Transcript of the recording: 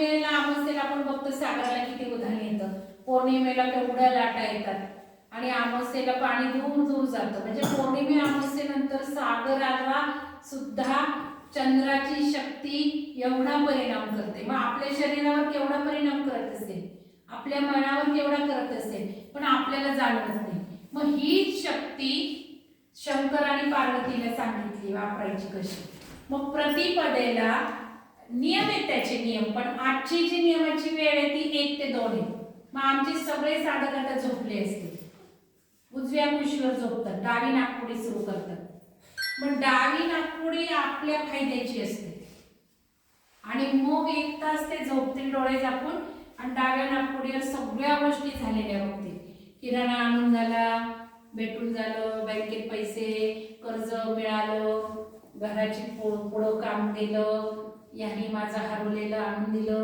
पौर्णिमेला अमावस्येला आपण बघतो सागराला किती उधाण येतं, पौर्णिमेला केवढ्या लाटा येतात आणि अमावस्येला पाणी दूर दूर जातं. म्हणजे पौर्णिमे अमावस्येनंतर सागराला सुद्धा चंद्राची शक्ती एवढा परिणाम करते. मग आपल्या शरीरावर केवढा परिणाम करत असेल, आपल्या मनावर केवढा करत असेल, पण आपल्याला जाणवत नाही. मग ही शक्ती शंकर आणि पार्वतीला सांगितली वापरायची कशी. मग प्रतिपदेला नियम आहेत, त्याचे नियम. पण आजची जी नियमाची वेळ आहे ती 1 ते 2 आहे. मग आमचे सगळे साधक आता झोपले असते, उजव्या कुशीवर झोपतात, डावी नाकपुडी सुरू करतात. मग डावी नाकपुडी आपल्या फायद्याची असते आणि मग 1 तास ते झोपतील डोळे झाकून आणि डाव्या नाकपुडीवर सगळ्या गोष्टी झालेल्या बघतील. किराणा आणून झाला, भेटून झालं, बँकेत पैसे, कर्ज मिळालं, घराची पुढं काम केलं, यांनी माझं हरवलेलं आणून दिलं.